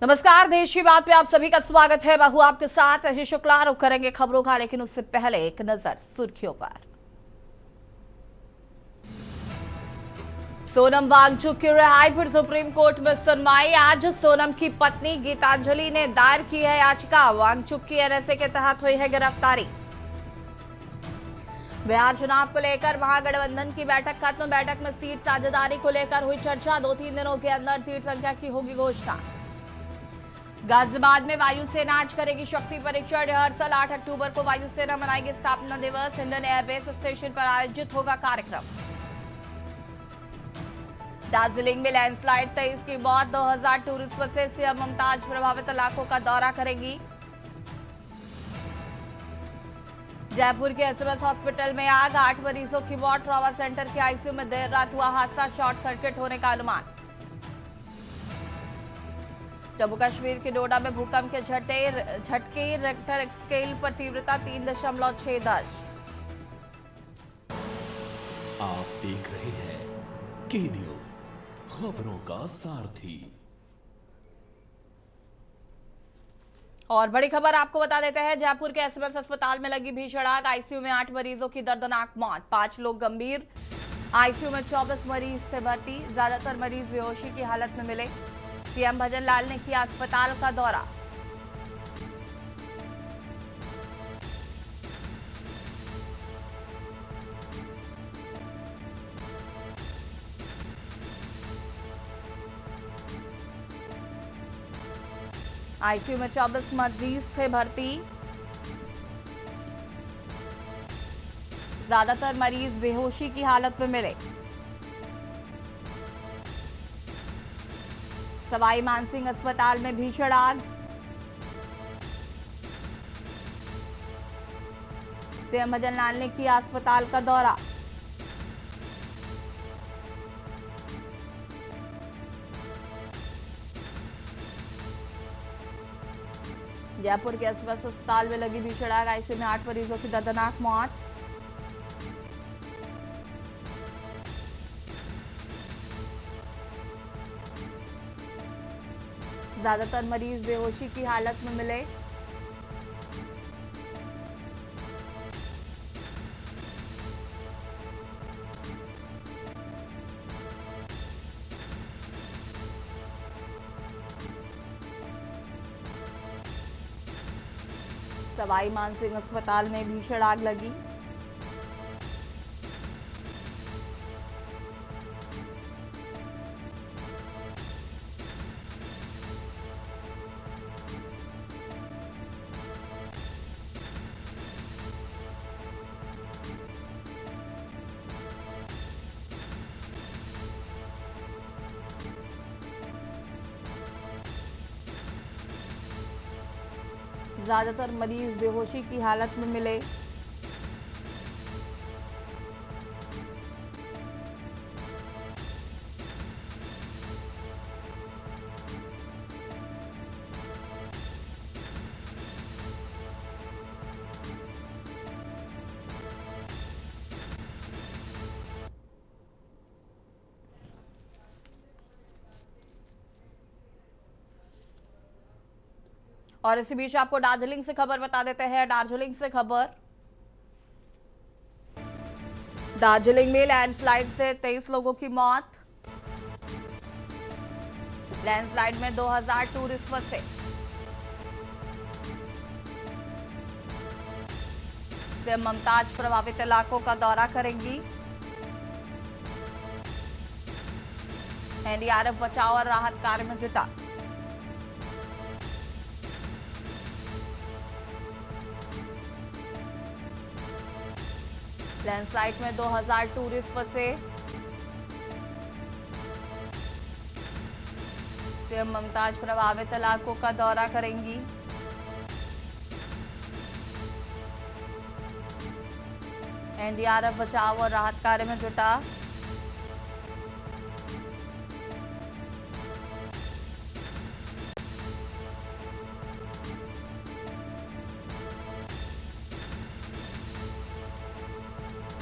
नमस्कार, देश की बात पे आप सभी का स्वागत है। मैं हूं आपके साथ अजय शुक्ला। रुक करेंगे खबरों का, लेकिन उससे पहले एक नजर सुर्खियों पर। सोनम वांगचुक की रिहाई पर सुप्रीम कोर्ट में सुनवाई। आज सोनम की पत्नी गीतांजलि ने दायर की है याचिका। वांगचुक की एनएसए के तहत हुई है गिरफ्तारी। बिहार चुनाव को लेकर महागठबंधन की बैठक खत्म। बैठक में सीट साझेदारी को लेकर हुई चर्चा। 2-3 दिनों के अंदर सीट संख्या की होगी घोषणा। गाजियाबाद में वायुसेना आज करेगी शक्ति परीक्षण रिहर्सल। 8 अक्टूबर को वायुसेना मनाएगी स्थापना दिवस। इंडियन एयरबेस स्टेशन पर आयोजित होगा कार्यक्रम। दार्जिलिंग में लैंडस्लाइड, 23 की मौत, 2000 टूरिस्ट बसें। सीएम मुमताज प्रभावित इलाकों का दौरा करेंगी। जयपुर के एसएमएस हॉस्पिटल में आग, 8 मरीजों की मौत। ट्रॉमा सेंटर के आईसीयू में देर रात हुआ हादसा, शॉर्ट सर्किट होने का अनुमान। जम्मू कश्मीर के डोडा में भूकंप के झटके, रिक्टर स्केल पर तीव्रता 3.6 दर्ज। आप देख रहे हैं के न्यूज, खबरों का सारथी। और बड़ी खबर आपको बता देते हैं, जयपुर के एसएमएस अस्पताल में लगी भीषण आग। आईसीयू में 8 मरीजों की दर्दनाक मौत, 5 लोग गंभीर। आईसीयू में 24 मरीज थे भर्ती। ज्यादातर मरीज बेहोशी की हालत में मिले। सीएम भजन लाल ने किया अस्पताल का दौरा। आईसीयू में 24 मरीज थे भर्ती। ज्यादातर मरीज बेहोशी की हालत में मिले। सवाई मानसिंह अस्पताल में भीषण आग। सीएम भजन लाल ने किया अस्पताल का दौरा। जयपुर के एसएमएस अस्पताल में लगी भीषण आग। आईसीयू में 8 मरीजों की दर्दनाक मौत। ज्यादातर मरीज बेहोशी की हालत में मिले। सवाई मानसिंह अस्पताल में भीषण आग लगी। ज्यादातर मरीज बेहोशी की हालत में मिले। और इसी बीच आपको दार्जिलिंग से खबर बता देते हैं। दार्जिलिंग से खबर, दार्जिलिंग में लैंडस्लाइड से 23 लोगों की मौत। लैंडस्लाइड में 2000 टूरिस्ट फंसे। सीएम मुमताज प्रभावित इलाकों का दौरा करेंगी। एनडीआरएफ बचाव और राहत कार्य में जुटा। लैंडस्लाइड में 2000 टूरिस्ट फंसे। सीएम मुमताज प्रभावित इलाकों का दौरा करेंगी। एनडीआरएफ बचाव और राहत कार्य में जुटा।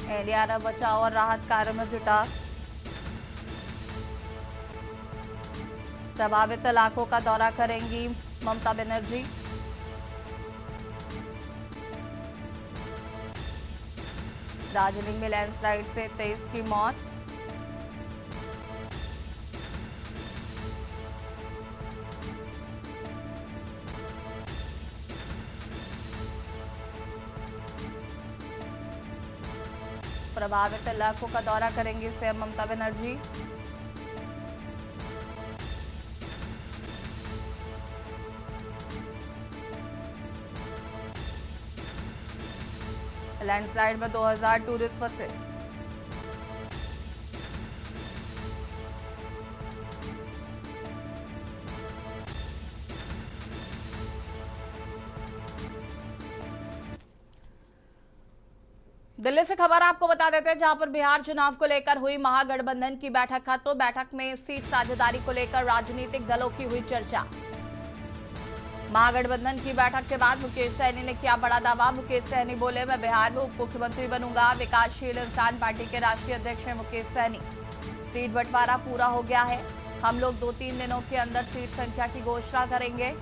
एनडीआरएफ बचाव और राहत कार्य में जुटा। प्रभावित इलाकों का दौरा करेंगी ममता बनर्जी। दार्जिलिंग में लैंडस्लाइड से 23 की मौत। प्रभावित इलाकों का दौरा करेंगी सीएम ममता बनर्जी। लैंडस्लाइड में 2000 टूरिस्ट फंसे। दिल्ली से खबर आपको बता देते हैं, जहां पर बिहार चुनाव को लेकर हुई महागठबंधन की बैठक खत्म। बैठक में सीट साझेदारी को लेकर राजनीतिक दलों की हुई चर्चा। महागठबंधन की बैठक के बाद मुकेश सहनी ने किया बड़ा दावा। मुकेश सहनी बोले, मैं बिहार में उप मुख्यमंत्री बनूंगा। विकासशील इंसान पार्टी के राष्ट्रीय अध्यक्ष हैं मुकेश सहनी। सीट बंटवारा पूरा हो गया है, हम लोग 2-3 दिनों के अंदर सीट संख्या की घोषणा करेंगे।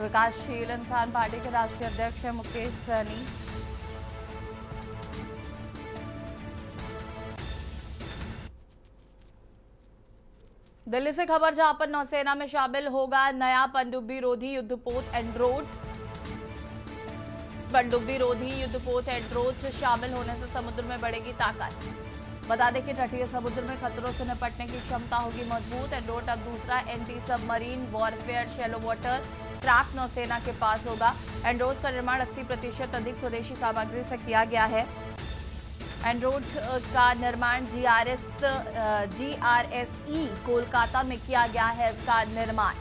विकासशील इंसान पार्टी के राष्ट्रीय अध्यक्ष हैं मुकेश सहनी। दिल्ली से खबर, जहां पर नौसेना में शामिल होगा नया पनडुब्बी रोधी युद्धपोत एंड्रोट। पनडुब्बी रोधी युद्धपोत एंड्रोट शामिल होने से समुद्र में बढ़ेगी ताकत। बता दें कि तटीय समुद्र में खतरों से निपटने की क्षमता होगी मजबूत। एंड्रोट अब दूसरा anti submarine warfare shallow water craft नौसेना के पास होगा। एंड्रोट का निर्माण 80% अधिक स्वदेशी सामग्री से किया गया है। एंड्रोट का निर्माण GRSE कोलकाता में किया गया है। इसका निर्माण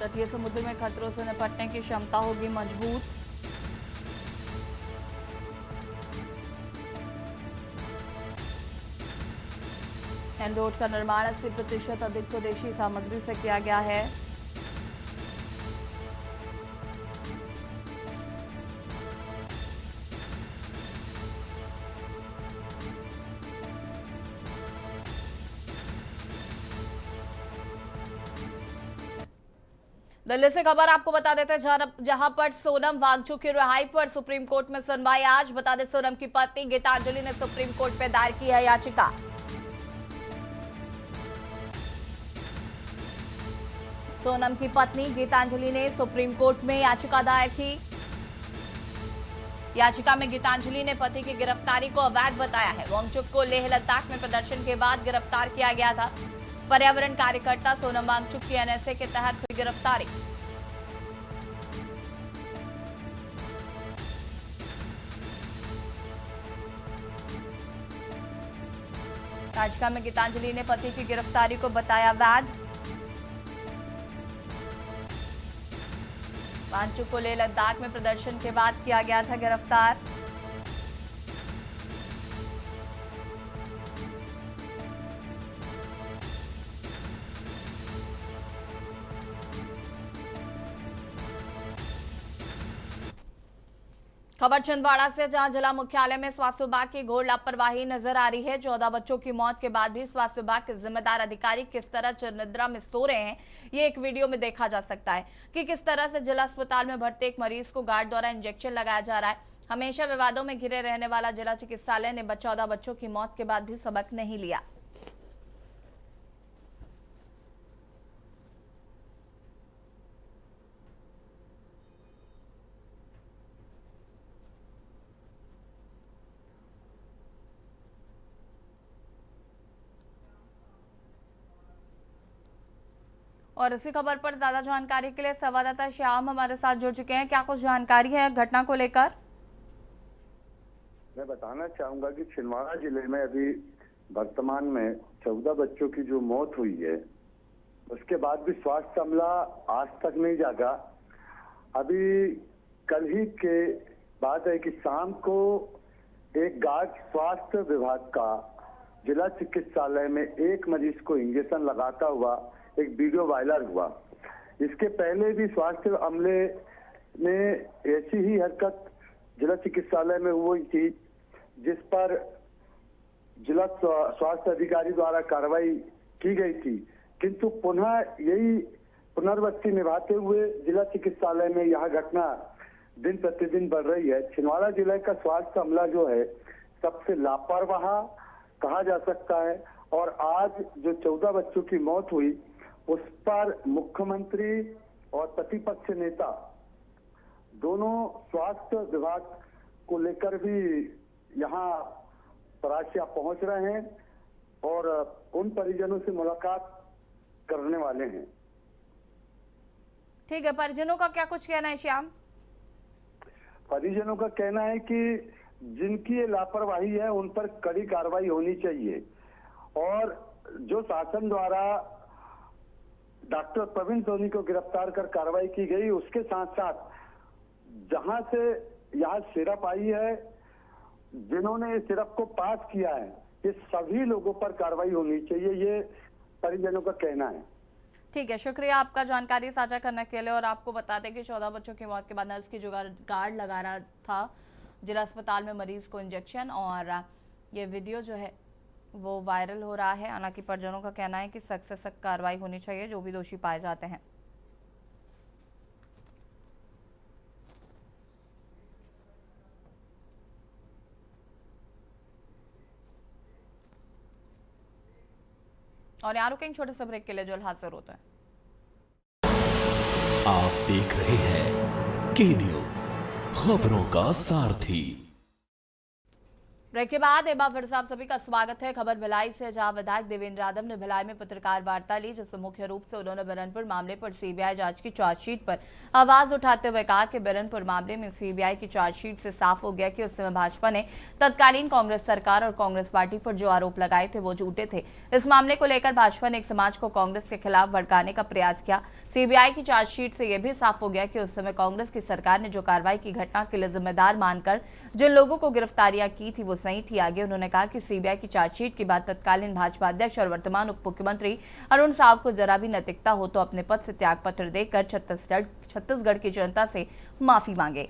तटीय समुद्र में खतरों से निपटने की क्षमता होगी मजबूत। एंड्रोट का निर्माण 80% अधिक स्वदेशी सामग्री से किया गया है। दिल्ली से खबर आपको बता देते हैं, जहां पर सोनम वांगचुक की रिहाई पर सुप्रीम कोर्ट में सुनवाई आज। बता दें, सोनम की पत्नी गीतांजलि ने सुप्रीम कोर्ट में दायर की है याचिका। सोनम की पत्नी गीतांजलि ने सुप्रीम कोर्ट में याचिका दायर की। याचिका में गीतांजलि ने पति की गिरफ्तारी को अवैध बताया है। वांगचुक को लेह लद्दाख में प्रदर्शन के बाद गिरफ्तार किया गया था। पर्यावरण कार्यकर्ता सोनम वांगचुक की NSA के तहत हुई गिरफ्तारी। याचिका में गीतांजलि ने पति की गिरफ्तारी को बताया वैध। वांचू को लेह लद्दाख में प्रदर्शन के बाद किया गया था गिरफ्तार। खबर छिंदवाड़ा से, जहां जिला मुख्यालय में स्वास्थ्य विभाग की घोर लापरवाही नजर आ रही है। 14 बच्चों की मौत के बाद भी स्वास्थ्य विभाग के जिम्मेदार अधिकारी किस तरह चिरनिद्रा में सो रहे हैं, ये एक वीडियो में देखा जा सकता है कि किस तरह से जिला अस्पताल में भर्ती एक मरीज को गार्ड द्वारा इंजेक्शन लगाया जा रहा है। हमेशा विवादों में घिरे रहने वाला जिला चिकित्सालय ने 14 बच्चों की मौत के बाद भी सबक नहीं लिया। और इसी खबर पर ज्यादा जानकारी के लिए संवाददाता श्याम हमारे साथ जुड़ चुके हैं। क्या कुछ जानकारी है घटना को लेकर? मैं बताना चाहूंगा कि छिंदवाड़ा जिले में अभी वर्तमान में 14 बच्चों की जो मौत हुई है, उसके बाद भी स्वास्थ्य अमला आज तक नहीं जागा। अभी कल ही के बात है कि शाम को एक गार्ड स्वास्थ्य विभाग का जिला चिकित्सालय में एक मरीज को इंजेक्शन लगाता हुआ एक वीडियो वायरल हुआ। इसके पहले भी स्वास्थ्य अमले ने ऐसी ही हरकत जिला चिकित्सालय में हुई थी, जिस पर जिला स्वास्थ्य अधिकारी द्वारा कार्रवाई की गई थी, किंतु पुनः यही पुनरावृत्ति निभाते हुए जिला चिकित्सालय में यह घटना दिन प्रतिदिन बढ़ रही है। छिंदवाड़ा जिले का स्वास्थ्य अमला जो है सबसे लापरवाह कहा जा सकता है। और आज जो 14 बच्चों की मौत हुई, उस पर मुख्यमंत्री और प्रतिपक्ष नेता दोनों स्वास्थ्य विभाग को लेकर भी यहाँ परासिया पहुंच रहे हैं और उन परिजनों से मुलाकात करने वाले हैं। ठीक है, परिजनों का क्या कुछ कहना है श्याम? परिजनों का कहना है कि जिनकी ये लापरवाही है उन पर कड़ी कार्रवाई होनी चाहिए और जो शासन द्वारा डॉक्टर प्रवीण सोनी को गिरफ्तार कर कार्रवाई की गई, उसके साथ साथ जहां से यह सिरप आई है, जिन्होंने इस सिरप को पास किया है, ये सभी लोगों पर कार्रवाई होनी चाहिए, ये परिजनों का कहना है। ठीक है, शुक्रिया आपका जानकारी साझा करने के लिए। और आपको बता दें कि 14 बच्चों की मौत के बाद नर्स की जो गार्ड लगा रहा था जिला अस्पताल में मरीज को इंजेक्शन, और ये वीडियो जो है वो वायरल हो रहा है। हालांकि परिजनों का कहना है कि सख्त से सख्त कार्रवाई होनी चाहिए जो भी दोषी पाए जाते हैं। और यहाँ रुकेंगे छोटे से ब्रेक के लिए, जो हाजिर होता है। आप देख रहे हैं के न्यूज, खबरों का सारथी। ब्रेक के बाद एक बार फिर से आप सभी का स्वागत है। खबर भिलाई से, जहां विधायक देवेंद्र यादव ने भिलाई में पत्रकार वार्ता ली, जिसमें मुख्य रूप से उन्होंने बिरनपुर मामले पर सीबीआई जांच की चार्जशीट पर आवाज उठाते हुए कहा कि बिरनपुर मामले में सीबीआई की चार्जशीट से साफ हो गया कि उस समय भाजपा ने तत्कालीन कांग्रेस सरकार और कांग्रेस पार्टी पर जो आरोप लगाए थे वो झूठे थे। इस मामले को लेकर भाजपा ने एक समाज को कांग्रेस के खिलाफ भड़काने का प्रयास किया। सीबीआई की चार्जशीट से यह भी साफ हो गया कि उस समय कांग्रेस की सरकार ने जो कार्रवाई की घटना के लिए जिम्मेदार मानकर जिन लोगों को गिरफ्तारियां की थी वो सही थी। आगे उन्होंने कहा कि सीबीआई की चार्जशीट के बाद तत्कालीन भाजपा अध्यक्ष और वर्तमान उप मुख्यमंत्री अरुण साव को जरा भी नैतिकता हो तो अपने पद से त्याग पत्र देकर छत्तीसगढ़ की जनता से माफी मांगे।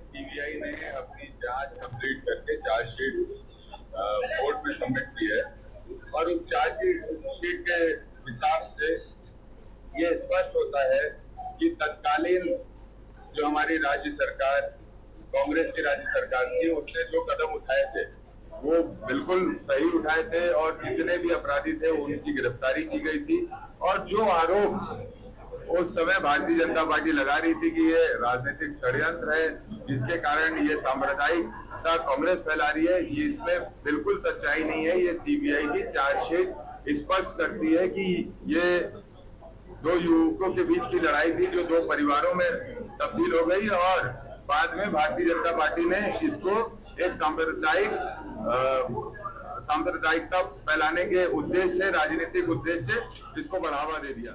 सीबीआई ने अपनी जांच कंप्लीट करके चार्जशीट कोर्ट में सबमिट की है और उस चार्जशीट के हिसाब से ये स्पष्ट होता है कि तत्कालीन जो हमारी राज्य सरकार, कांग्रेस की राज्य सरकार थी, उसने जो कदम उठाए थे वो बिल्कुल सही उठाए थे और जितने भी अपराधी थे उनकी गिरफ्तारी की गई थी। और जो आरोप उस समय भारतीय जनता पार्टी लगा रही थी कि ये राजनीतिक षड्यंत्र है जिसके कारण ये सांप्रदायिकता कांग्रेस फैला रही है, ये इसमें बिल्कुल सच्चाई नहीं है। ये सीबीआई की चार्जशीट स्पष्ट करती है कि ये दो युवकों के बीच की लड़ाई थी जो दो परिवारों में तब्दील हो गई और बाद में भारतीय जनता पार्टी ने इसको एक सांप्रदायिकता फैलाने के उद्देश्य से, राजनीतिक उद्देश्य से इसको बढ़ावा दे दिया।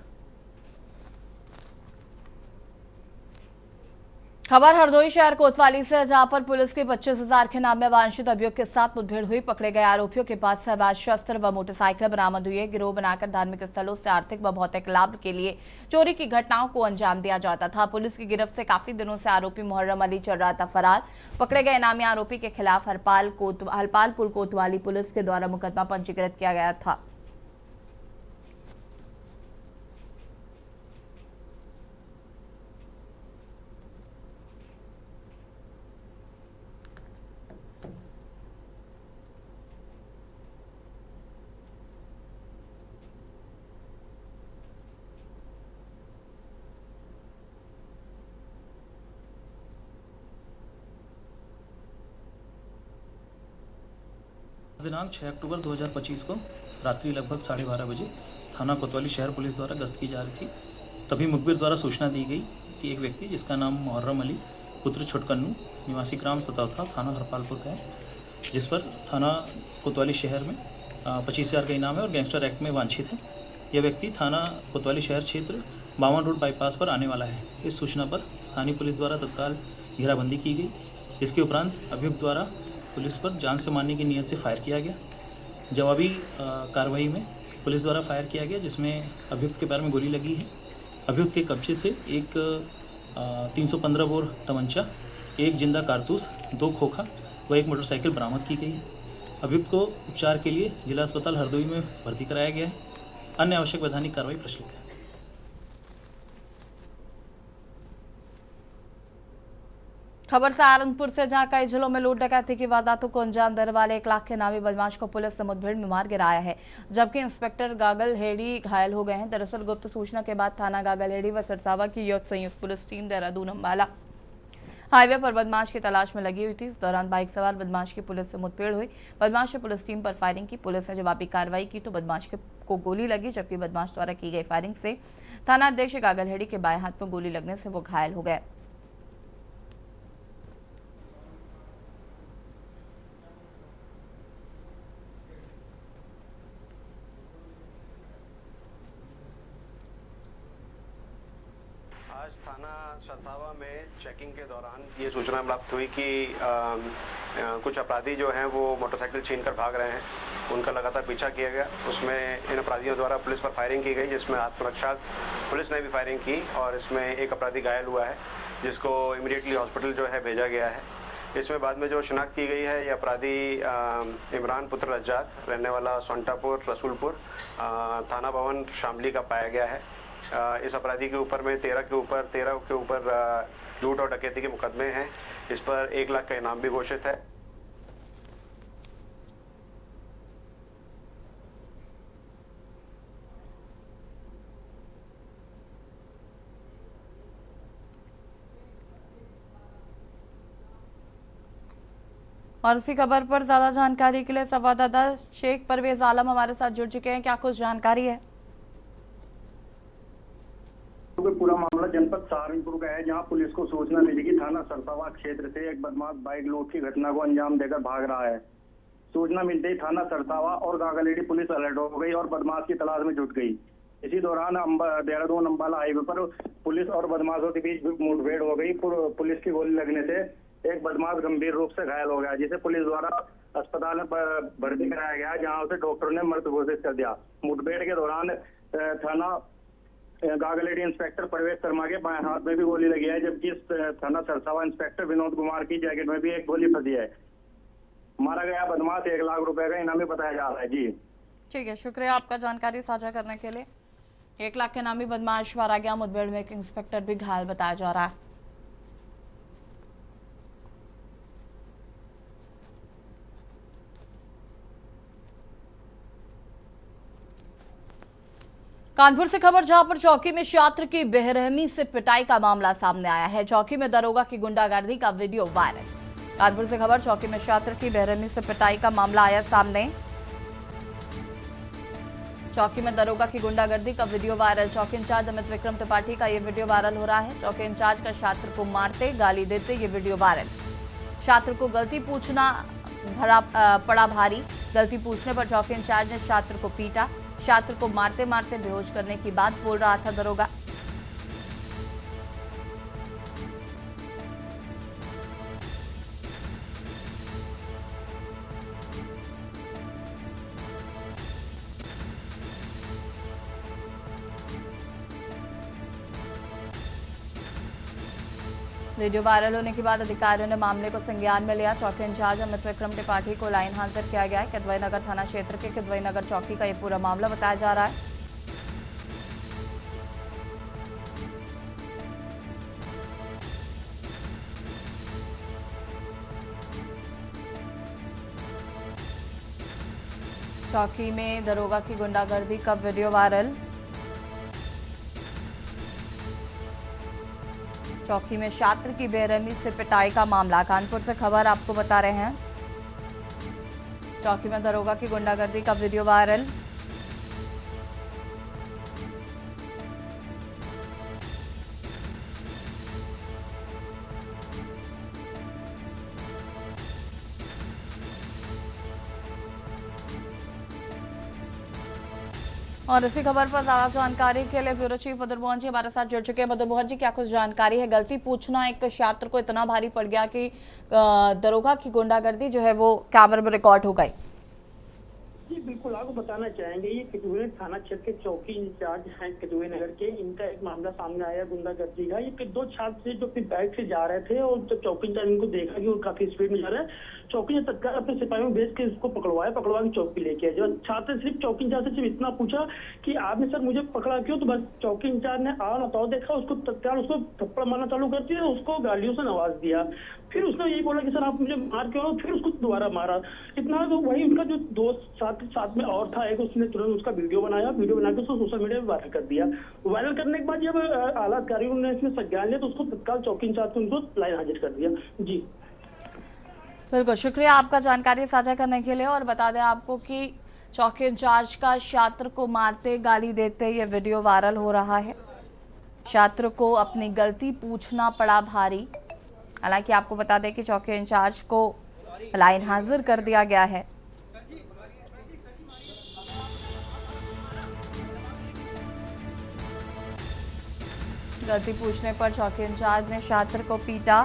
खबर हरदोई शहर कोतवाली से, जहां पर पुलिस की 25,000 के नाम में वांछित अभियोग के साथ मुठभेड़ हुई। पकड़े गए आरोपियों के पास से अवैध शस्त्र व मोटरसाइकिल बरामद हुई है। गिरोह बनाकर धार्मिक स्थलों से आर्थिक व भौतिक लाभ के लिए चोरी की घटनाओं को अंजाम दिया जाता था। पुलिस की गिरफ्त से काफी दिनों से आरोपी मुहर्रम अली चल रहा था फरार। पकड़े गए इनामी आरोपी के खिलाफ हरपालपुर कोतवाली पुलिस के द्वारा मुकदमा पंजीकृत किया गया था। दिनांक 6 अक्टूबर 2025 को रात्रि लगभग 12:30 बजे थाना कोतवाली शहर पुलिस द्वारा गश्त की जा रही थी। तभी मुखबिर द्वारा सूचना दी गई कि एक व्यक्ति जिसका नाम मुहर्रम अली पुत्र छुटकन्नू निवासी ग्राम सतौथा थाना हरपालपुर का है, जिस पर थाना कोतवाली शहर में 25,000 का इनाम है और गैंगस्टर एक्ट में वांछित है। यह व्यक्ति थाना कोतवाली शहर क्षेत्र बावन रोड बाईपास पर आने वाला है। इस सूचना पर स्थानीय पुलिस द्वारा तत्काल घेराबंदी की गई। इसके उपरांत अभियुक्त द्वारा पुलिस पर जान से मारने की नीयत से फायर किया गया। जवाबी कार्रवाई में पुलिस द्वारा फायर किया गया, जिसमें अभियुक्त के पैर में गोली लगी है। अभियुक्त के कब्जे से एक 315 बोर तमंचा, एक जिंदा कारतूस, 2 खोखा व एक मोटरसाइकिल बरामद की गई है। अभियुक्त को उपचार के लिए जिला अस्पताल हरदोई में भर्ती कराया गया है। अन्य आवश्यक वैधानिक कार्रवाई प्रचलित है। खबर सहारनपुर से, जहां कई जिलों में लूट डकैती की वारदातों को अंजाम देने वाले 1 लाख के नामी बदमाश को पुलिस ने मुठभेड़ में मार गिराया है, जबकि इंस्पेक्टर गागलहेड़ी घायल हो गए हैं। दरअसल गुप्त सूचना के बाद थाना गागलहेड़ी व सरसावा की संयुक्त police team Dehradun Ambala highway पर बदमाश की तलाश में लगी हुई थी। इस दौरान बाइक सवार बदमाश की पुलिस से मुठभेड़ हुई। बदमाश ने पुलिस टीम पर फायरिंग की। पुलिस ने जवाबी कार्रवाई की तो बदमाश को गोली लगी, जबकि बदमाश द्वारा की गई फायरिंग से थाना अध्यक्ष गागलहेड़ी के बाएं हाथ में गोली लगने से वो घायल हो गए। आज थाना सरसावा में चेकिंग के दौरान ये सूचना प्राप्त हुई कि कुछ अपराधी जो हैं वो मोटरसाइकिल छीनकर भाग रहे हैं। उनका लगातार पीछा किया गया। उसमें इन अपराधियों द्वारा पुलिस पर फायरिंग की गई, जिसमें आत्मरक्षा पुलिस ने भी फायरिंग की और इसमें एक अपराधी घायल हुआ है, जिसको इमीडिएटली हॉस्पिटल जो है भेजा गया है। इसमें बाद में जो शिनाख्त की गई है, ये अपराधी इमरान पुत्र रज्जाक, रहने वाला सोंटापुर रसूलपुर थाना भवन शामली का पाया गया है। इस अपराधी के ऊपर में 13 के ऊपर लूट और डकैती के मुकदमे हैं। इस पर 1 लाख का इनाम भी घोषित है। और इसी खबर पर ज्यादा जानकारी के लिए संवाददाता शेख परवेज आलम हमारे साथ जुड़ चुके हैं। क्या कुछ जानकारी है? पूरा मामला जनपद सहारनपुर का है, जहां पुलिस को सूचना मिली कि थाना सरसावा क्षेत्र से एक बदमाश बाइक लूट की घटना को अंजाम देकर भाग रहा है। सूचना मिलते ही थाना सरसावा और गागलहेड़ी पुलिस अलर्ट हो गई और बदमाश की तलाश में जुट गई। इसी दौरान देहरादून अंबाला हाईवे पर पुलिस और बदमाशों के बीच मुठभेड़ हो गई। पुलिस की गोली लगने से एक बदमाश गंभीर रूप से घायल हो गया, जिसे पुलिस द्वारा अस्पताल में भर्ती कराया गया, जहाँ उसे डॉक्टर ने मृत घोषित कर दिया। मुठभेड़ के दौरान थाना गागलहेड़ी इंस्पेक्टर प्रवेश शर्मा के बाएं हाथ में भी गोली लगी है, जबकि थाना सरसावा इंस्पेक्टर विनोद कुमार की जैकेट में भी एक गोली फंसी है। मारा गया बदमाश 1 लाख रुपए का इनामी बताया जा रहा है। जी ठीक है, शुक्रिया आपका जानकारी साझा करने के लिए। 1 लाख के नामी बदमाश मारा गया। मुठभेड़ में एक इंस्पेक्टर भी घायल बताया जा रहा है। कानपुर से खबर, जहां पर चौकी में छात्र की बेरहमी से पिटाई का मामला सामने आया है। चौकी में दरोगा की गुंडागर्दी का वीडियो वायरल। कानपुर से खबर, चौकी में छात्र की बेरहमी से पिटाई का मामला आया सामने। चौकी में दरोगा की गुंडागर्दी का वीडियो वायरल। चौकी इंचार्ज अमित विक्रम त्रिपाठी का ये वीडियो वायरल हो रहा है। चौकी इंचार्ज का छात्र को मारते गाली देते ये वीडियो वायरल। छात्र को गलती पूछना पड़ा भारी। गलती पूछने पर चौकी इंचार्ज ने छात्र को पीटा। छात्र को मारते मारते बेहोश करने की बात बोल रहा था दरोगा। वीडियो वायरल होने के बाद अधिकारियों ने मामले को संज्ञान में लिया। चौकी इंचार्ज अमित विक्रम त्रिपाठी को लाइन हाजिर किया गया है। किदवई नगर थाना क्षेत्र के किदवई नगर चौकी का ये पूरा मामला बताया जा रहा है। चौकी में दरोगा की गुंडागर्दी का वीडियो वायरल। चौकी में छात्र की बेरहमी से पिटाई का मामला। कानपुर से खबर आपको बता रहे हैं। चौकी में दरोगा की गुंडागर्दी का वीडियो वायरल। और इसी खबर पर ज्यादा जानकारी के लिए ब्यूरो चीफ मदन मोहन जी हमारे साथ जुड़ चुके हैं। मदन मोहन जी, क्या कुछ जानकारी है? गलती पूछना एक छात्र को इतना भारी पड़ गया कि दरोगा की गुंडागर्दी जो है वो कैमरे में रिकॉर्ड हो गई। जी बिल्कुल, आपको बताना चाहेंगे, ये किदवई थाना क्षेत्र के चौकी इंचार्ज हैं किदवई नगर के। इनका एक मामला सामने आया गुंडागर्दी का। ये दो छात्र जो अपनी बाइक से जा रहे थे और जब चौकी इंचार्ज इनको देखा कि वो काफी स्पीड में जा रहा है, चौकी ने तत्काल अपने सिपाहियों में भेज के उसको पकड़ा के चौकी लेके आए। जब छात्र सिर्फ चौकी इंचार्ज से सिर्फ इतना पूछा कि आपने सर मुझे पकड़ा क्यों, तो बस चौकी इंचार्ज ने आ ना देखा, उसको तत्काल उसको थप्पड़ मारना चालू कर दिया, उसको गालियों से नवाज दिया। फिर उसने यही बोला कि सर आप मुझे मार क्यों रहे हो, फिर उसको दोबारा मारा। इतना तो वही उनका जो दोस्त साथ में और था एक, उसने तुरंत उसका वीडियो बनाया, वीडियो बना के उसको सोशल मीडिया पे वायरल कर दिया। वायरल करने के बाद जब आला अधिकारियों ने इसमें संज्ञान लिया तो उसको तत्काल चौकी इंचार्ज को उनको लाइन हाजिर कर दिया। जी बिल्कुल, शुक्रिया आपका जानकारी साझा करने के लिए। और बता दें आपको कि चौकी इंचार्ज का छात्र को मारते गाली देते ये वीडियो वायरल हो रहा है। छात्र को अपनी गलती पूछना पड़ा भारी। हालांकि आपको बता दें कि चौकी इंचार्ज को लाइन हाजिर कर दिया गया है। गलती पूछने पर चौकी इंचार्ज ने छात्र को पीटा।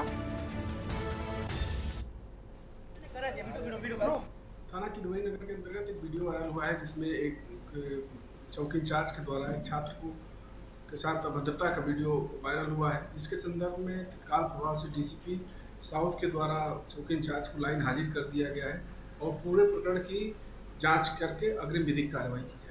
थाना किदवई नगर के अंतर्गत एक वीडियो वायरल हुआ है जिसमें एक चौकी इंचार्ज के द्वारा एक छात्र के साथ अभद्रता का वीडियो वायरल हुआ है, जिसके संदर्भ में तत्काल प्रभाव से डीसीपी साउथ के द्वारा चौकी इंचार्ज को लाइन हाजिर कर दिया गया है और पूरे प्रकरण की जांच करके अग्रिम विधिक कार्रवाई की जाएगी।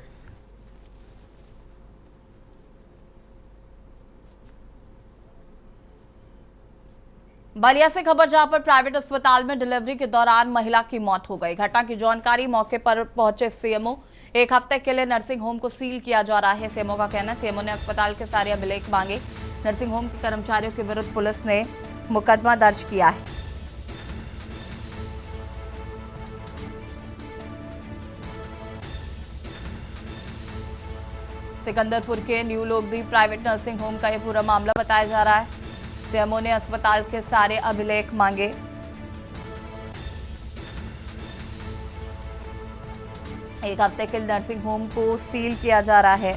बलिया से खबर, जहां पर प्राइवेट अस्पताल में डिलीवरी के दौरान महिला की मौत हो गई। घटना की जानकारी मौके पर पहुंचे सीएमओ। एक हफ्ते के लिए नर्सिंग होम को सील किया जा रहा है, सीएमओ का कहना है। सीएमओ ने अस्पताल के सारे अभिलेख मांगे। नर्सिंग होम के कर्मचारियों के विरुद्ध पुलिस ने मुकदमा दर्ज किया है। सिकंदरपुर के न्यू लोकदीप प्राइवेट नर्सिंग होम का यह पूरा मामला बताया जा रहा है। सीएमओ ने अस्पताल के सारे अभिलेख मांगे। एक हफ्ते के नर्सिंग होम को सील किया जा रहा है।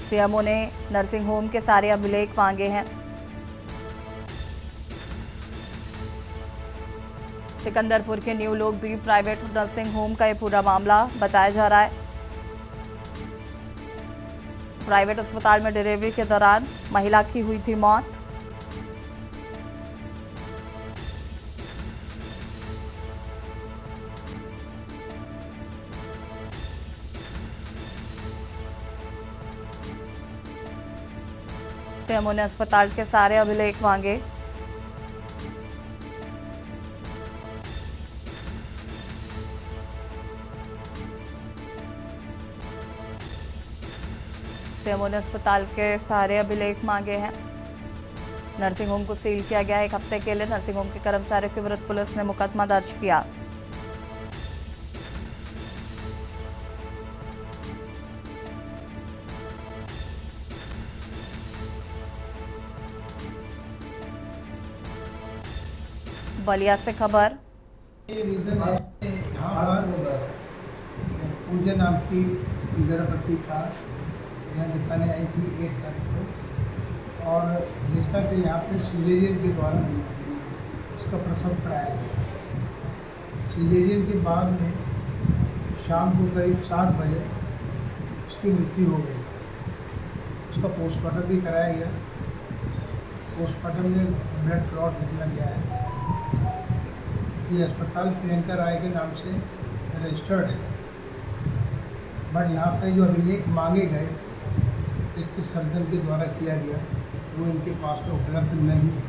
सीएमओ ने नर्सिंग होम के सारे अभिलेख मांगे हैं। सिकंदरपुर के न्यू लोकदीप प्राइवेट नर्सिंग होम का यह पूरा मामला बताया जा रहा है। प्राइवेट अस्पताल में डिलीवरी के दौरान महिला की हुई थी मौत। सीएमओ ने अस्पताल के सारे अभिलेख मांगे। सीएमओ ने अस्पताल के सारे अभिलेख मांगे हैं। नर्सिंग होम को सील किया गया है 1 हफ्ते के लिए। नर्सिंग होम के कर्मचारियों के विरुद्ध पुलिस ने मुकदमा दर्ज किया। बलिया से खबर। ये रीजन है यहाँ पर पूजा नाम की गर्भवती का यहाँ दिखाने आई थी 1 तारीख को, और जिसका कि यहाँ पे सिजेरियन के द्वारा उसका प्रसव कराया गया। सिजेरियन के बाद में शाम को करीब 7 बजे उसकी मृत्यु हो गई। उसका पोस्टमार्टम भी कराया गया। पोस्टमार्टम में ब्लड क्लॉट निकला गया है। ये अस्पताल प्रियंका राय के नाम से रजिस्टर्ड है, बट यहाँ पे जो अभिलेख मांगे गए इसके सर्जन के द्वारा किया गया वो इनके पास में उपलब्ध नहीं है।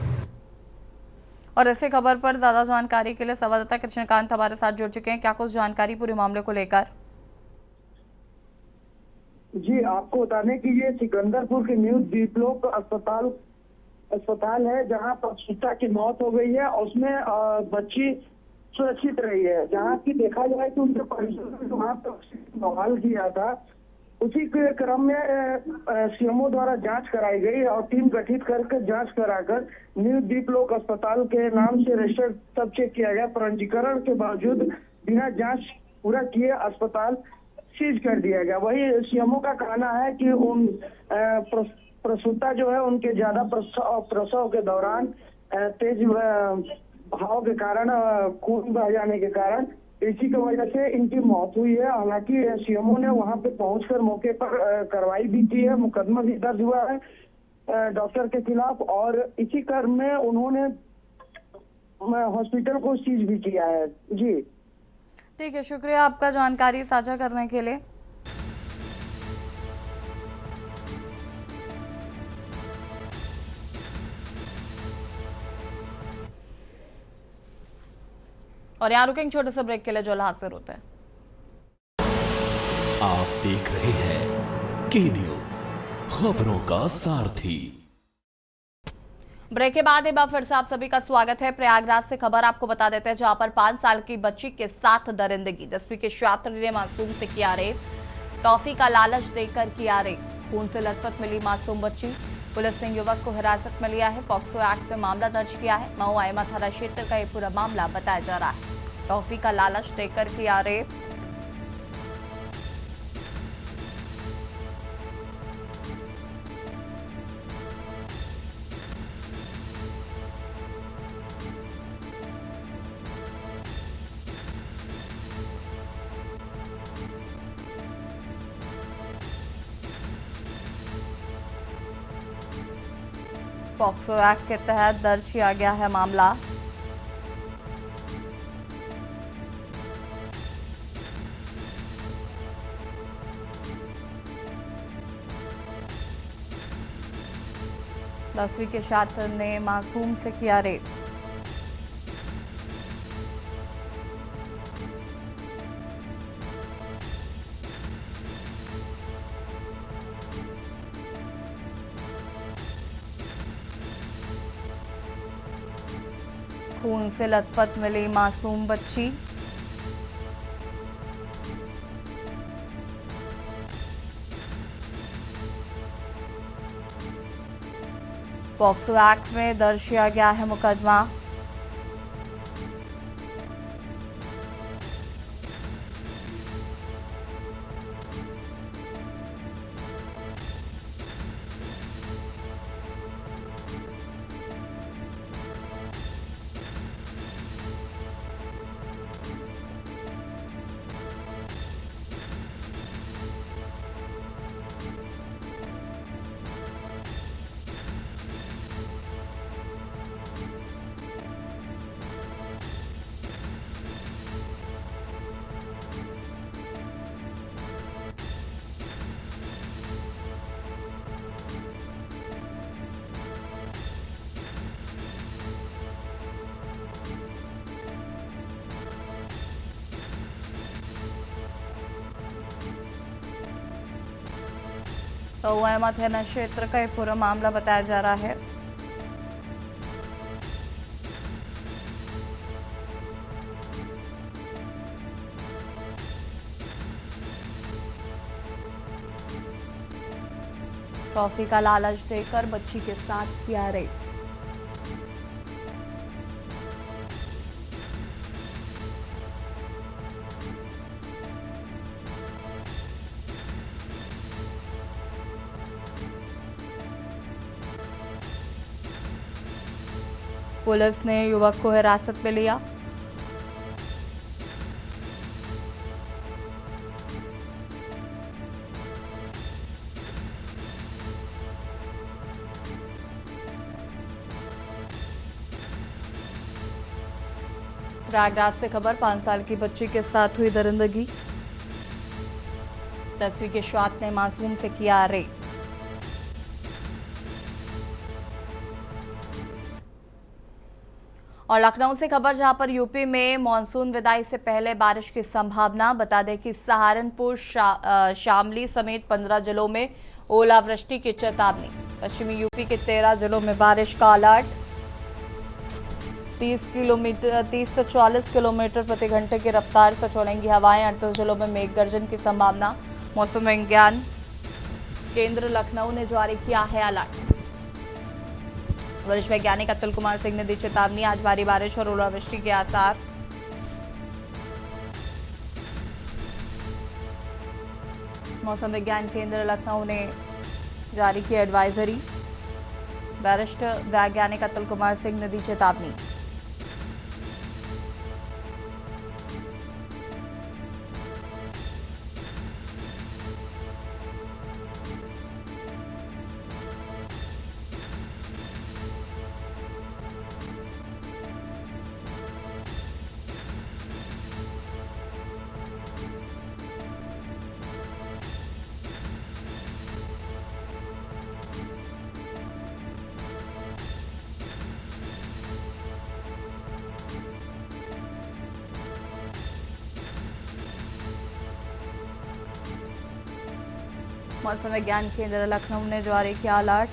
और ऐसे खबर पर ज्यादा जानकारी के लिए संवाददाता कृष्णकांत हमारे साथ जुड़ चुके हैं। क्या कुछ जानकारी पूरे मामले को लेकर? जी, आपको बता दें कि ये सिकंदरपुर के न्यू दीपलोक अस्पताल है जहां प्रसूता की मौत हो गई है और उसमें बच्ची सुरक्षित रही है। जहां की देखा जाए तो उनके परिजन ने वहां पर बहाल किया था। उसी के क्रम में सीएमओ द्वारा जांच कराई गई और टीम गठित करके जांच कराकर न्यू दीपलोक अस्पताल के नाम से रजिस्टर्ड सब चेक किया गया। पंजीकरण के बावजूद बिना जांच पूरा किए अस्पताल सीज कर दिया गया। वही सीएमओ का कहना है कि उन प्रसूता जो है उनके ज्यादा प्रसव के दौरान तेज भाव के कारण खून बह जाने के कारण इसी की वजह से इनकी मौत हुई है। हालांकि सीएमओ ने वहां पे पहुंचकर मौके पर कार्रवाई भी की है। मुकदमा भी दर्ज हुआ है डॉक्टर के खिलाफ और इसी क्रम में उन्होंने हॉस्पिटल को सीज भी किया है। जी ठीक है, शुक्रिया आपका जानकारी साझा करने के लिए। और यहाँ रुकेंगे छोटे से ब्रेक के लिए, जो हाजिर होते हैं। आप देख रहे हैं की न्यूज, खबरों का सारथी। ब्रेक के बाद एक बार फिर से आप सभी का स्वागत है। प्रयागराज से खबर आपको बता देते हैं, जहां पर 5 साल की बच्ची के साथ दरिंदगी। 10वीं के छात्र ने मासूम से किया रेप, टॉफी का लालच देकर किया रेप। खून से लथपथ मिली मासूम बच्ची। पुलिस ने युवक को हिरासत में लिया है। पॉक्सो एक्ट में मामला दर्ज किया है। मऊ आयमा थाना क्षेत्र का यह पूरा मामला बताया जा रहा है। टॉफी का लालच देकर किया रेप। पॉक्सो एक्ट के तहत दर्ज किया गया है मामला। दसवीं के छात्र ने मासूम से किया रेप। खून से लथपथ मिली मासूम बच्ची। पॉक्सो एक्ट में दर्ज किया गया है मुकदमा। तो अहमद थाना क्षेत्र का ये पूरा मामला बताया जा रहा है। टॉफी का लालच देकर बच्ची के साथ किया रेप। पुलिस ने युवक को हिरासत में लिया। प्रयागराज से खबर, 5 साल की बच्ची के साथ हुई दरिंदगी। 10वीं के शॉट ने मासूम से किया रेप। और लखनऊ से खबर, जहां पर यूपी में मानसून विदाई से पहले बारिश की संभावना। बता दें कि सहारनपुर, शामली समेत 15 जिलों में ओलावृष्टि की चेतावनी। पश्चिमी यूपी के 13 जिलों में बारिश का अलर्ट। 30 से 40 किलोमीटर प्रति घंटे की रफ्तार से चलेंगी हवाएं। 38 जिलों में मेघ गर्जन की संभावना। मौसम विज्ञान केंद्र लखनऊ ने जारी किया है अलर्ट। वरिष्ठ वैज्ञानिक अतुल कुमार सिंह ने दी चेतावनी। आज भारी बारिश और ओलावृष्टि के आसार। मौसम विज्ञान केंद्र लखनऊ ने जारी की एडवाइजरी। वरिष्ठ वैज्ञानिक अतुल कुमार सिंह ने दी चेतावनी। मौसम विज्ञान केंद्र लखनऊ ने जारी किया अलर्ट।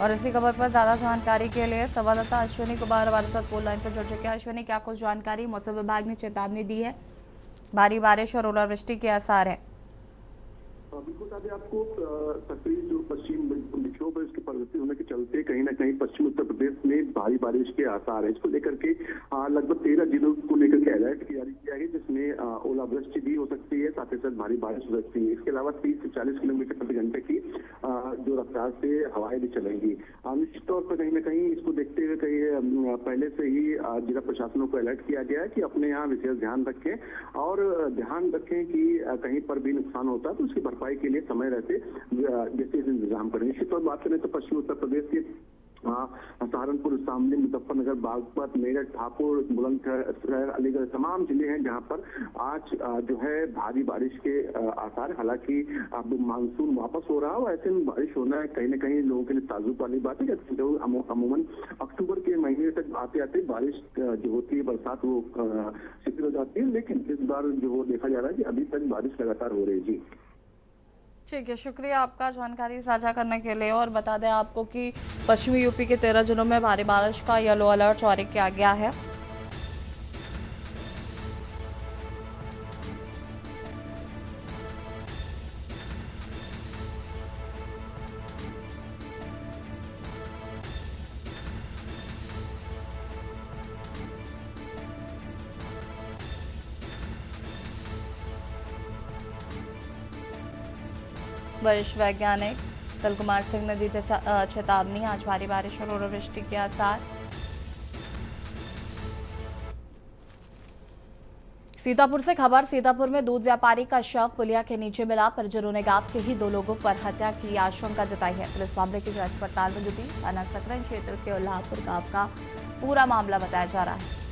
और इसी खबर पर ज्यादा जानकारी के लिए संवाददाता अश्विनी कुमार हमारे साथ फोन लाइन पर जुड़ चुके हैं। अश्विनी, क्या कुछ जानकारी? मौसम विभाग ने चेतावनी दी है, भारी बारिश और ओलावृष्टि के आसार है। बिल्कुल साथ ही आपको सक्रिय जो पश्चिम विक्षोभ है इसके प्रगति होने के चलते कहीं ना कहीं पश्चिम उत्तर प्रदेश में भारी बारिश के आसार है। इसको लेकर के लगभग 13 जिलों को लेकर के अलर्ट जारी किया है, जिसमें ओलावृष्टि भी हो सकती है, साथ ही साथ भारी बारिश हो सकती है। इसके अलावा 30 से 40 किलोमीटर प्रति घंटे की जो रफ्तार से हवाएं भी चलेंगी। निश्चित तौर पर कहीं ना कहीं इसको देखते हुए कहीं पहले से ही जिला प्रशासनों को अलर्ट किया गया है कि अपने यहाँ विशेष ध्यान रखें और ध्यान रखें कि कहीं पर भी नुकसान होता है तो उसकी भरपाई के लिए समय रहते जैसे इंतजाम करें। निश्चित तौर बात करें तो पश्चिमी उत्तर प्रदेश के सहारनपुर, शामली, मुजफ्फरनगर, बागपत, मेरठ, हापुड़, बुलंदशहर, अलीगढ़ तमाम जिले हैं जहां पर आज जो है भारी बारिश के आसार। हालांकि अब मानसून वापस हो रहा है और ऐसे में बारिश होना है कहीं ना कहीं लोगों के लिए ताजुब वाली बात है। जो अमूमन अक्टूबर के महीने तक आते आते बारिश जो होती है, बरसात वो शिथिल हो जाती है, लेकिन इस बार जो देखा जा रहा है कि अभी तक बारिश लगातार हो रही है। जी ठीक है, शुक्रिया आपका जानकारी साझा करने के लिए। और बता दें आपको कि पश्चिमी यूपी के 13 जिलों में भारी बारिश का येलो अलर्ट जारी किया गया है। वरिष्ठ वैज्ञानिक अतुल कुमार सिंह ने दी चेतावनी। आज भारी बारिश और ओलावृष्टि के आसार। सीतापुर से खबर, सीतापुर में दूध व्यापारी का शव पुलिया के नीचे मिला। परिजनों ने गांव के ही 2 लोगों पर हत्या की आशंका जताई है। पुलिस मामले की जांच पड़ताल में जुटी। थाना सकरन क्षेत्र के उल्लाहपुर गांव का पूरा मामला बताया जा रहा है।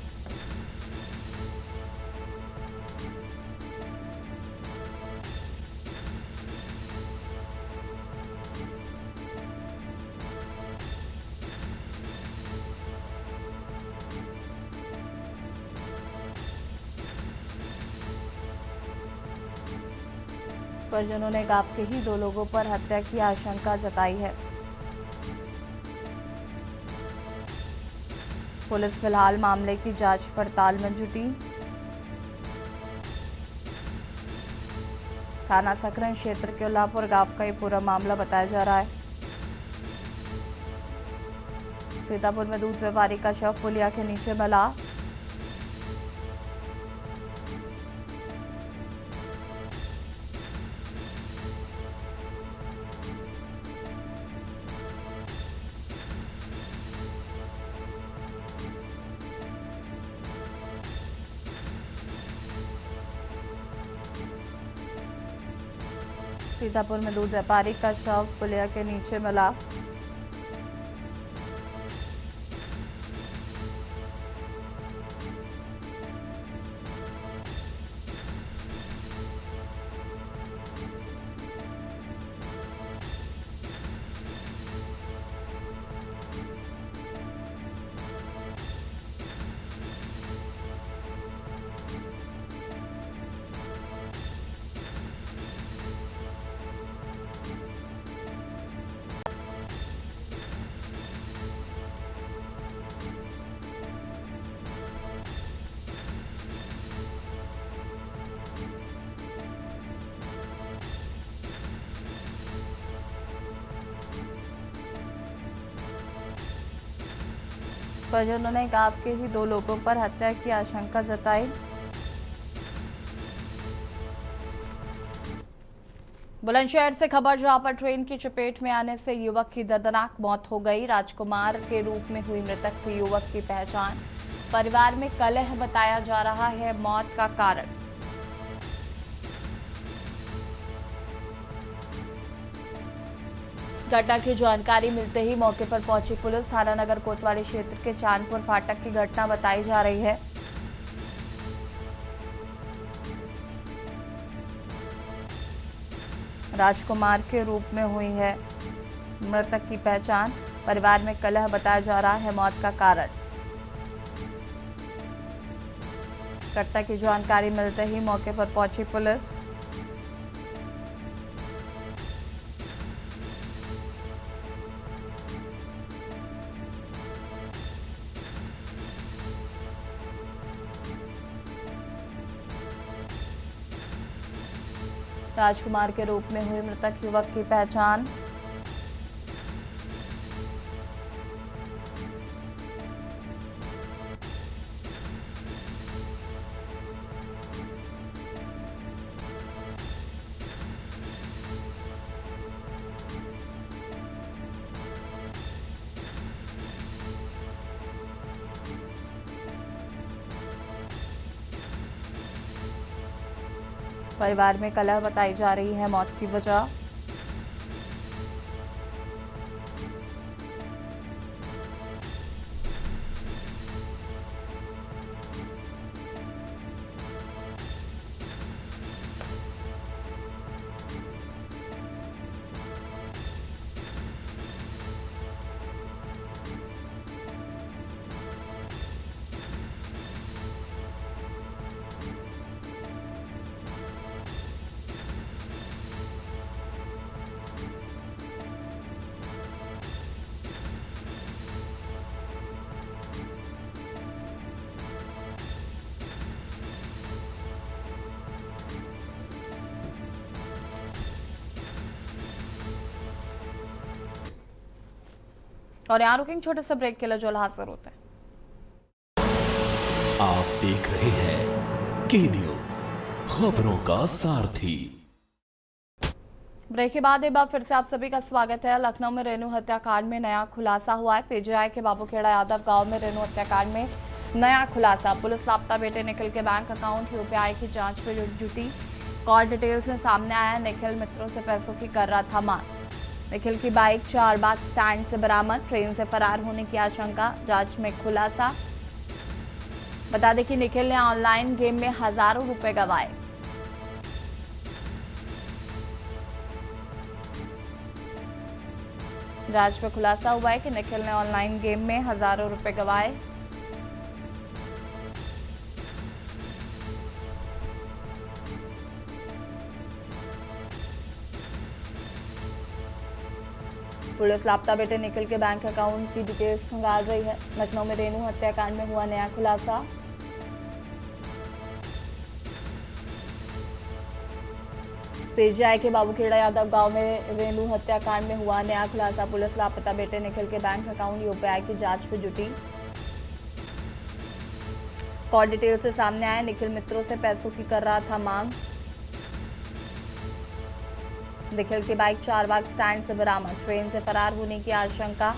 परिजनों ने गांव के ही 2 लोगों पर हत्या की आशंका जताई है। पुलिस फिलहाल मामले की जांच पड़ताल में जुटी। थाना सकरन क्षेत्र के उल्लापुर गांव का ये पूरा मामला बताया जा रहा है। सीतापुर में दूध व्यापारी का शव पुलिया के नीचे मिला। सीतापुर में दूध व्यापारी का शव पुलिया के नीचे मिला। परिजनों ने गांव के ही 2 लोगों पर हत्या की आशंका जताई। बुलंदशहर से खबर, जहां पर ट्रेन की चपेट में आने से युवक की दर्दनाक मौत हो गई। राजकुमार के रूप में हुई मृतक युवक की पहचान। परिवार में कलह बताया जा रहा है मौत का कारण। घटना की जानकारी मिलते ही मौके पर पहुंची पुलिस। थाना नगर कोतवाली क्षेत्र के चांदपुर फाटक की घटना बताई जा रही है। राजकुमार के रूप में हुई है मृतक की पहचान। परिवार में कलह बताया जा रहा है मौत का कारण। घटना की जानकारी मिलते ही मौके पर पहुंची पुलिस। राजकुमार के रूप में हुई मृतक युवक की पहचान। परिवार में कलह बताई जा रही है मौत की वजह। और यहाँ रुकेंगे छोटे से ब्रेक के लिए, जो हाजिर होते हैं। आप देख रहे हैं के न्यूज, खबरों का सारथी। ब्रेक के बाद एक बार फिर से आप सभी का स्वागत है। लखनऊ में रेणु हत्याकांड में नया खुलासा हुआ है। पीजीआई के बाबूखेड़ा यादव गांव में रेणु हत्याकांड में नया खुलासा। पुलिस लापता बेटे निखिल के बैंक अकाउंट यूपीआई की जांच में जुटी। कॉल डिटेल्स में सामने आया, निखिल मित्रों से पैसों की कर रहा था मांग। निखिल की बाइक चारबाग स्टैंड से बरामद। ट्रेन से फरार होने की आशंका, जांच में खुलासा। बता दें कि निखिल ने ऑनलाइन गेम में हजारों रुपए गंवाए। जांच में खुलासा हुआ है कि निखिल ने ऑनलाइन गेम में हजारों रुपए गंवाए। पुलिस लापता बेटे निखिल के बैंक अकाउंट की डिटेल्स खंगाल रही है। लखनऊ में रेनू हत्याकांड में हुआ नया खुलासा। पीजीआई के बाबूखेड़ा यादव गांव में रेनू हत्याकांड में हुआ नया खुलासा। पुलिस लापता बेटे निखिल के बैंक अकाउंट यूपीआई की जांच में जुटी। कॉल डिटेल से सामने आया, निखिल मित्रों से पैसों की कर रहा था मांग। निखिल की बाइक चारबाग स्टैंड से बरामद। ट्रेन से फरार होने की आशंका।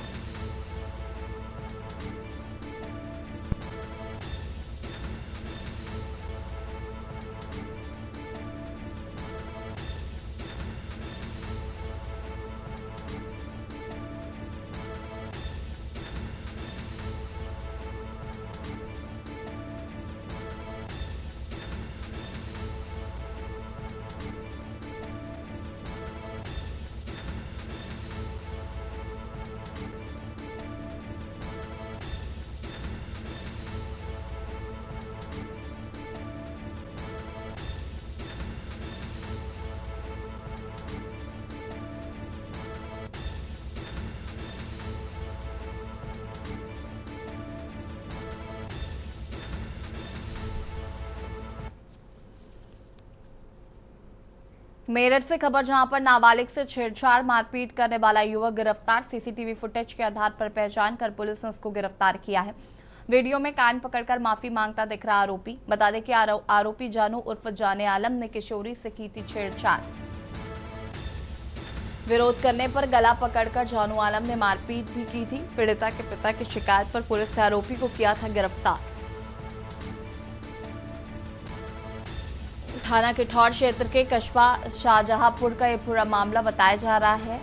मेरठ से खबर, जहां पर नाबालिग से छेड़छाड़ मारपीट करने वाला युवक गिरफ्तार। सीसीटीवी फुटेज के आधार पर पहचान कर पुलिस ने उसको गिरफ्तार किया है। वीडियो में कान पकड़कर माफी मांगता दिख रहा आरोपी। बता दें कि आरोपी जानू उर्फ जाने आलम ने किशोरी से की थी छेड़छाड़। विरोध करने पर गला पकड़कर जानू आलम ने मारपीट भी की थी। पीड़िता के पिता की शिकायत पर पुलिस ने आरोपी को किया था गिरफ्तार। थाना किठौर क्षेत्र के कस्बा शाहजहांपुर का यह पूरा मामला बताया जा रहा है।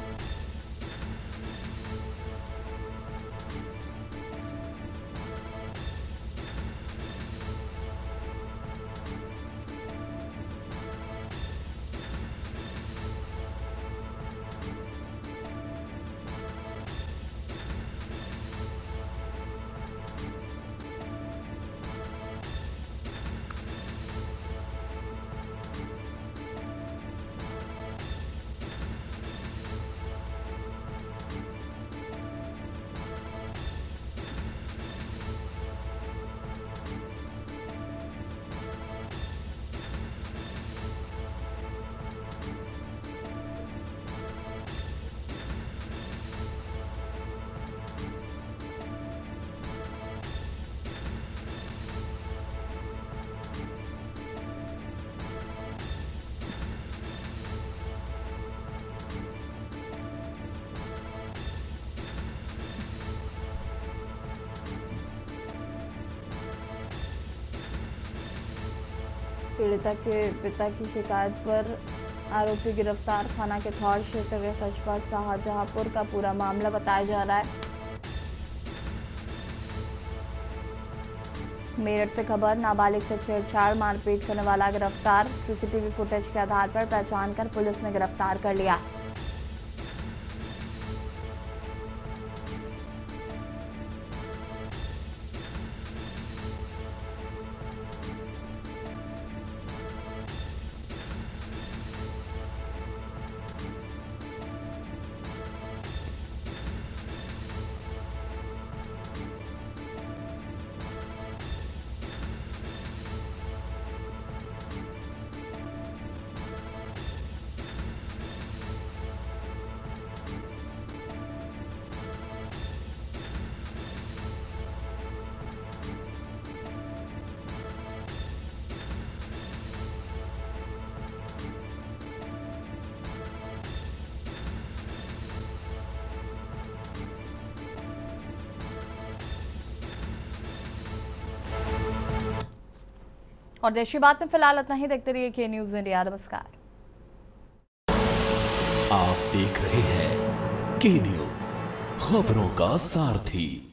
पीड़िता के पिता की शिकायत पर आरोपी गिरफ्तार। थाना के किठौर क्षेत्र के कस्बा शाहजहांपुर का पूरा मामला बताया जा रहा है। मेरठ से खबर, नाबालिग से छेड़छाड़ मारपीट करने वाला गिरफ्तार। सीसीटीवी फुटेज के आधार पर पहचान कर पुलिस ने गिरफ्तार कर लिया। और देशी बात में फिलहाल इतना ही। देखते रहिए के न्यूज़ इंडिया। नमस्कार। आप देख रहे हैं के न्यूज़, खबरों का सारथी।